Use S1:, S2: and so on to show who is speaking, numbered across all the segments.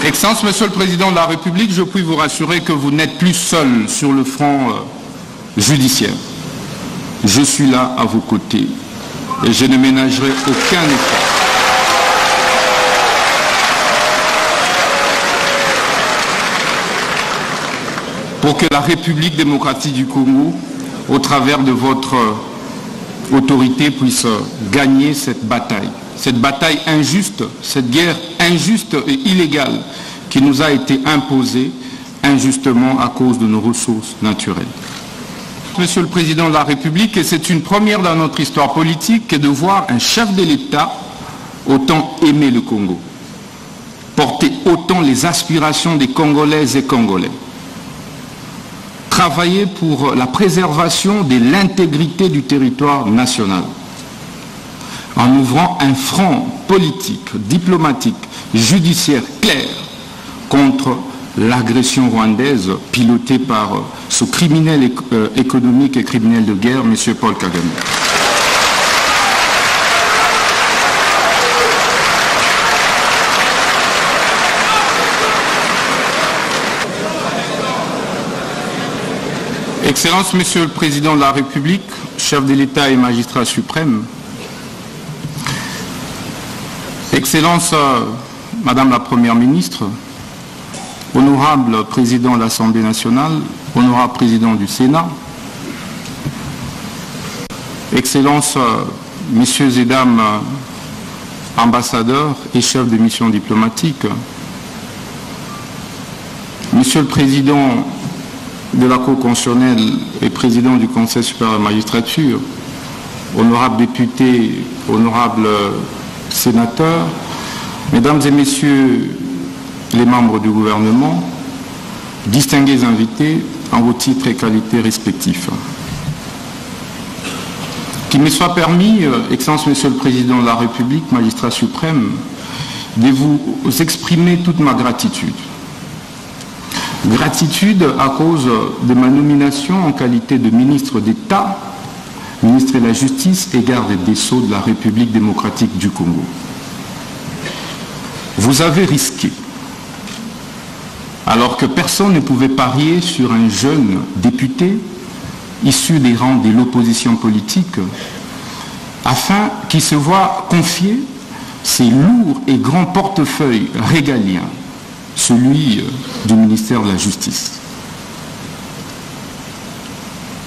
S1: Excellence, Monsieur le Président de la République, je puis vous rassurer que vous n'êtes plus seul sur le front judiciaire. Je suis là à vos côtés et je ne ménagerai aucun effort pour que la République démocratique du Congo, au travers de votre autorité, puisse gagner cette bataille injuste, cette guerre injuste et illégale qui nous a été imposée injustement à cause de nos ressources naturelles. Monsieur le Président de la République, et c'est une première dans notre histoire politique, que de voir un chef de l'État autant aimer le Congo, porter autant les aspirations des Congolaises et Congolais, travailler pour la préservation de l'intégrité du territoire national, en ouvrant un front politique, diplomatique, judiciaire clair contre l'agression rwandaise pilotée par ce criminel économique et criminel de guerre, M. Paul Kagame. Excellence, Monsieur le Président de la République, chef de l'État et magistrat suprême, Excellence, Madame la Première ministre, honorable Président de l'Assemblée nationale, honorable Président du Sénat, Excellence, Messieurs et Dames ambassadeurs et chefs de mission diplomatique, Monsieur le Président de la Cour constitutionnelle et Président du Conseil supérieur de la magistrature, honorables députés, honorables sénateurs, Mesdames et Messieurs les membres du gouvernement, distingués invités en vos titres et qualités respectifs. Qu'il me soit permis, Excellence Monsieur le Président de la République, magistrat suprême, de vous exprimer toute ma gratitude. Gratitude à cause de ma nomination en qualité de ministre d'État, ministre de la Justice et garde des Sceaux de la République démocratique du Congo. Vous avez risqué, alors que personne ne pouvait parier sur un jeune député issu des rangs de l'opposition politique, afin qu'il se voie confier ces lourds et grands portefeuilles régaliens, celui du ministère de la Justice.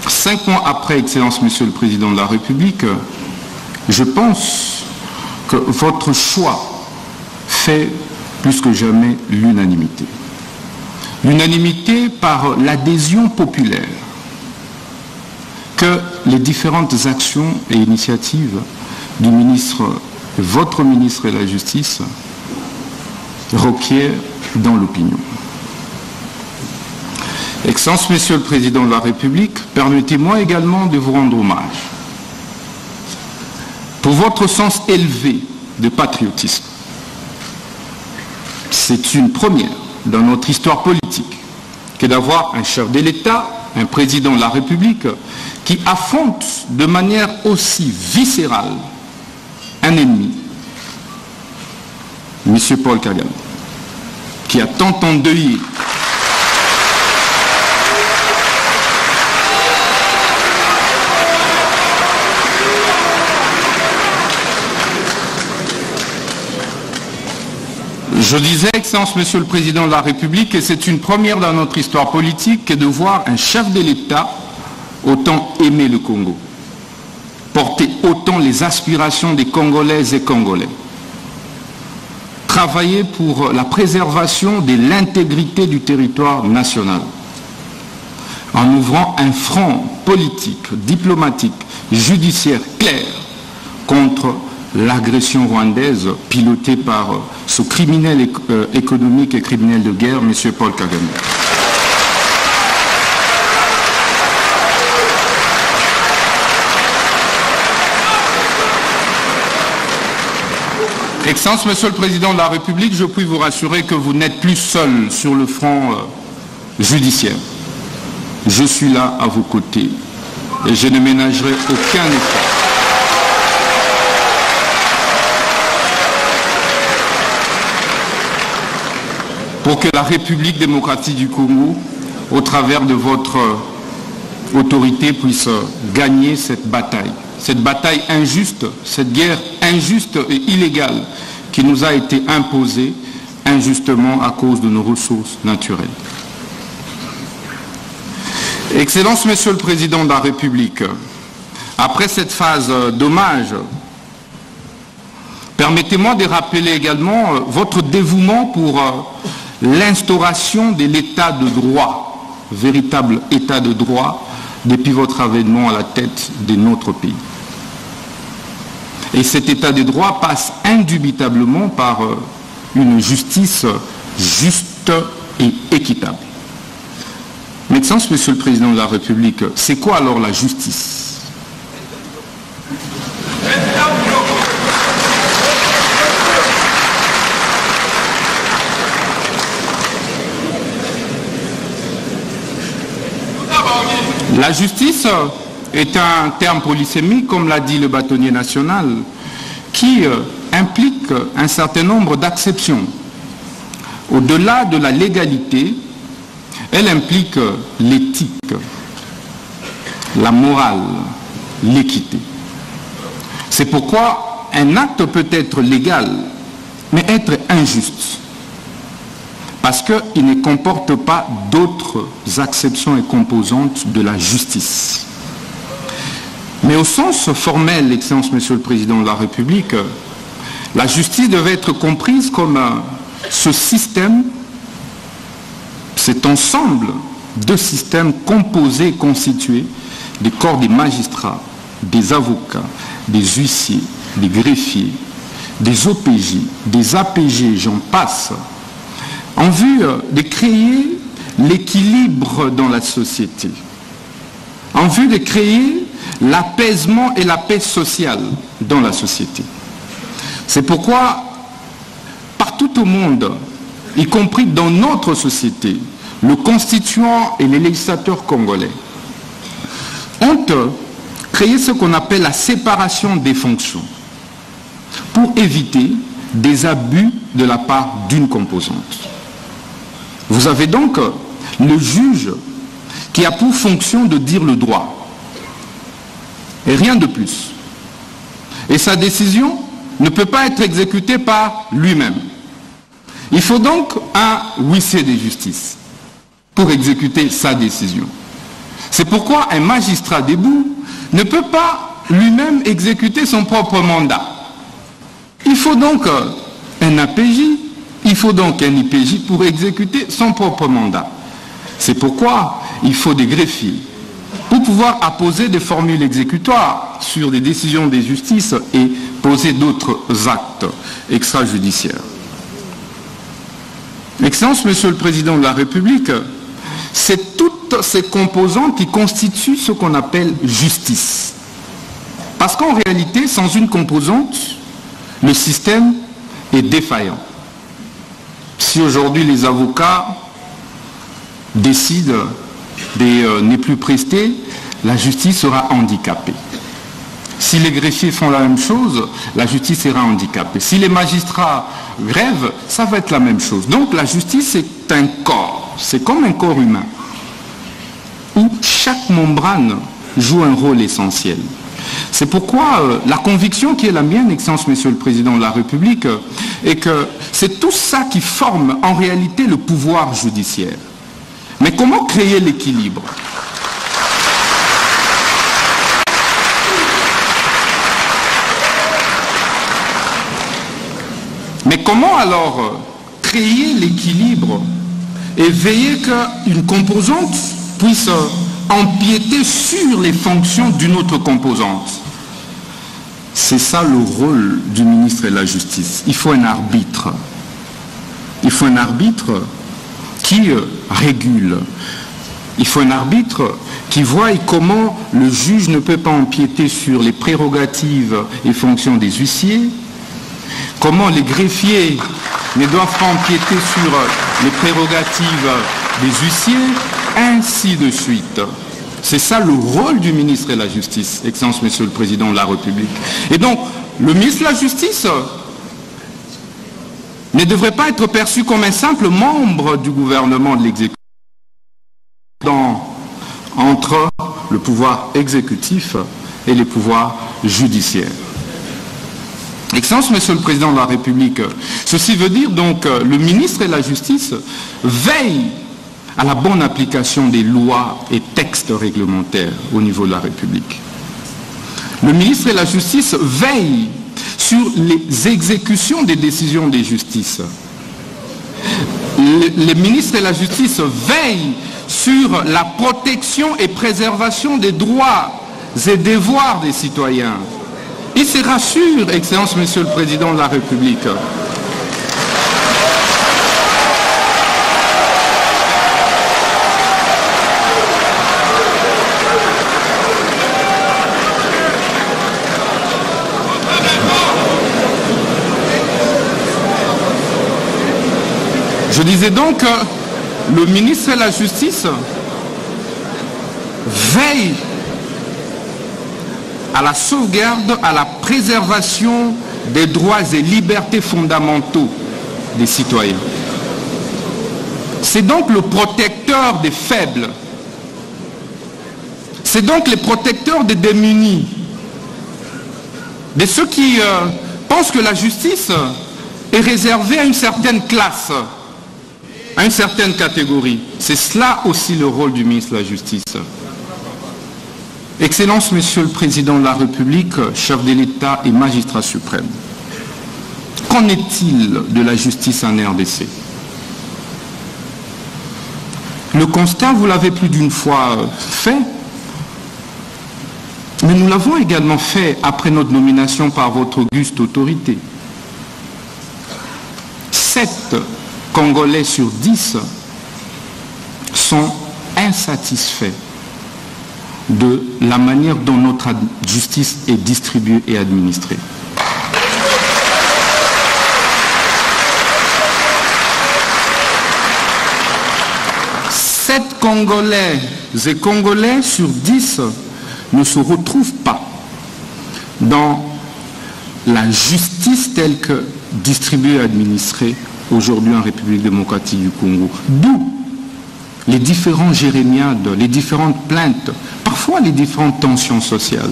S1: 5 mois après, Excellence Monsieur le Président de la République, je pense que votre choix fait plus que jamais l'unanimité. L'unanimité par l'adhésion populaire que les différentes actions et initiatives du ministre, votre ministre de la Justice, requièrent dans l'opinion. Excellence, Monsieur le Président de la République, permettez-moi également de vous rendre hommage pour votre sens élevé de patriotisme. C'est une première dans notre histoire politique que d'avoir un chef de l'État, un président de la République, qui affronte de manière aussi viscérale un ennemi, M. Paul Kagame, qui a tant endeuillé Je disais, Excellence Monsieur le Président de la République, et c'est une première dans notre histoire politique que de voir un chef de l'État autant aimer le Congo, porter autant les aspirations des Congolaises et Congolais, travailler pour la préservation de l'intégrité du territoire national, en ouvrant un front politique, diplomatique, judiciaire clair contre l'agression rwandaise pilotée par ce criminel économique et criminel de guerre, M. Paul Kagame. Excellence, Monsieur le Président de la République, je puis vous rassurer que vous n'êtes plus seul sur le front judiciaire. Je suis là à vos côtés et je ne ménagerai aucun effort pour que la République démocratique du Congo, au travers de votre autorité, puisse gagner cette bataille injuste, cette guerre injuste et illégale qui nous a été imposée injustement à cause de nos ressources naturelles. Excellence, Monsieur le Président de la République, après cette phase d'hommage, permettez-moi de rappeler également votre dévouement pour l'instauration de l'état de droit, véritable état de droit, depuis votre avènement à la tête de notre pays. Et cet état de droit passe indubitablement par une justice juste et équitable. Mais Excellence, Monsieur le Président de la République, c'est quoi alors la justice? La justice est un terme polysémique, comme l'a dit le bâtonnier national, qui implique un certain nombre d'acceptions. Au-delà de la légalité, elle implique l'éthique, la morale, l'équité. C'est pourquoi un acte peut être légal, mais être injuste, parce qu'il ne comporte pas d'autres acceptions et composantes de la justice. Mais au sens formel, Excellence, Monsieur le Président de la République, la justice devait être comprise comme ce système, cet ensemble de systèmes composés et constitués des corps des magistrats, des avocats, des huissiers, des greffiers, des OPJ, des APG, j'en passe, en vue de créer l'équilibre dans la société, en vue de créer l'apaisement et la paix sociale dans la société. C'est pourquoi, partout au monde, y compris dans notre société, le constituant et les législateurs congolais ont créé ce qu'on appelle la séparation des fonctions pour éviter des abus de la part d'une composante. Vous avez donc le juge qui a pour fonction de dire le droit et rien de plus. Et sa décision ne peut pas être exécutée par lui-même. Il faut donc un huissier de justice pour exécuter sa décision. C'est pourquoi un magistrat debout ne peut pas lui-même exécuter son propre mandat. Il faut donc un APJ, il faut donc un IPJ pour exécuter son propre mandat. C'est pourquoi il faut des greffiers pour pouvoir apposer des formules exécutoires sur des décisions des justices et poser d'autres actes extrajudiciaires. Excellence, Monsieur le Président de la République, c'est toutes ces composantes qui constituent ce qu'on appelle justice. Parce qu'en réalité, sans une composante, le système est défaillant. Si aujourd'hui les avocats décident de ne plus prester, la justice sera handicapée. Si les greffiers font la même chose, la justice sera handicapée. Si les magistrats grèvent, ça va être la même chose. Donc la justice est un corps, c'est comme un corps humain, où chaque membrane joue un rôle essentiel. C'est pourquoi la conviction qui est la mienne, Excellence, Monsieur le Président de la République, est que c'est tout ça qui forme en réalité le pouvoir judiciaire. Mais comment créer l'équilibre ? Mais comment alors créer l'équilibre et veiller qu'une composante puisse empiéter sur les fonctions d'une autre composante? C'est ça le rôle du ministre de la Justice. Il faut un arbitre. Il faut un arbitre qui régule. Il faut un arbitre qui voit comment le juge ne peut pas empiéter sur les prérogatives et fonctions des huissiers, comment les greffiers ne doivent pas empiéter sur les prérogatives des huissiers, ainsi de suite. C'est ça le rôle du ministre de la Justice, Excellence, Monsieur le Président de la République. Et donc, le ministre de la Justice ne devrait pas être perçu comme un simple membre du gouvernement de l'exécutif entre le pouvoir exécutif et les pouvoirs judiciaires. Excellence, Monsieur le Président de la République, ceci veut dire donc que le ministre de la Justice veille à la bonne application des lois et textes réglementaires au niveau de la République. Le ministre de la Justice veille sur les exécutions des décisions de justice. Les ministres de la Justice veillent sur la protection et préservation des droits et devoirs des citoyens. Il se rassure, Excellence, Monsieur le Président de la République. Je disais donc que le ministre de la Justice veille à la sauvegarde, à la préservation des droits et libertés fondamentaux des citoyens. C'est donc le protecteur des faibles. C'est donc le protecteur des démunis, de ceux qui pensent que la justice est réservée à une certaine classe, à une certaine catégorie. C'est cela aussi le rôle du ministre de la Justice. Excellence, Monsieur le Président de la République, chef de l'État et magistrat suprême, qu'en est-il de la justice en RDC? Le constat, vous l'avez plus d'une fois fait, mais nous l'avons également fait après notre nomination par votre auguste autorité. 7 Congolais sur 10 sont insatisfaits de la manière dont notre justice est distribuée et administrée. Sept Congolais et Congolais sur 10 ne se retrouvent pas dans la justice telle que distribuée et administrée aujourd'hui en République démocratique du Congo. D'où les différents jérémiades, les différentes plaintes, parfois les différentes tensions sociales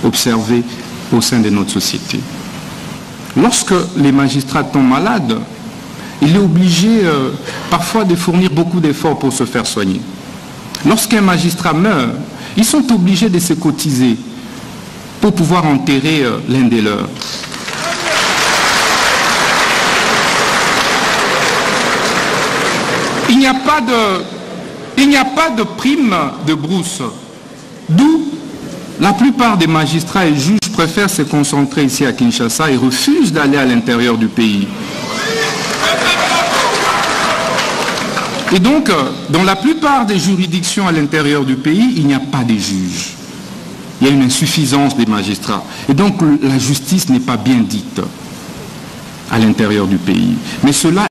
S1: observées au sein de notre société. Lorsque les magistrats tombent malades, il est obligé parfois de fournir beaucoup d'efforts pour se faire soigner. Lorsqu'un magistrat meurt, ils sont obligés de se cotiser pour pouvoir enterrer l'un des leurs. Il n'y a pas de prime de brousse, d'où la plupart des magistrats et juges préfèrent se concentrer ici à Kinshasa et refusent d'aller à l'intérieur du pays. Et donc, dans la plupart des juridictions à l'intérieur du pays, il n'y a pas de juges. Il y a une insuffisance des magistrats. Et donc, la justice n'est pas bien dite à l'intérieur du pays. Mais cela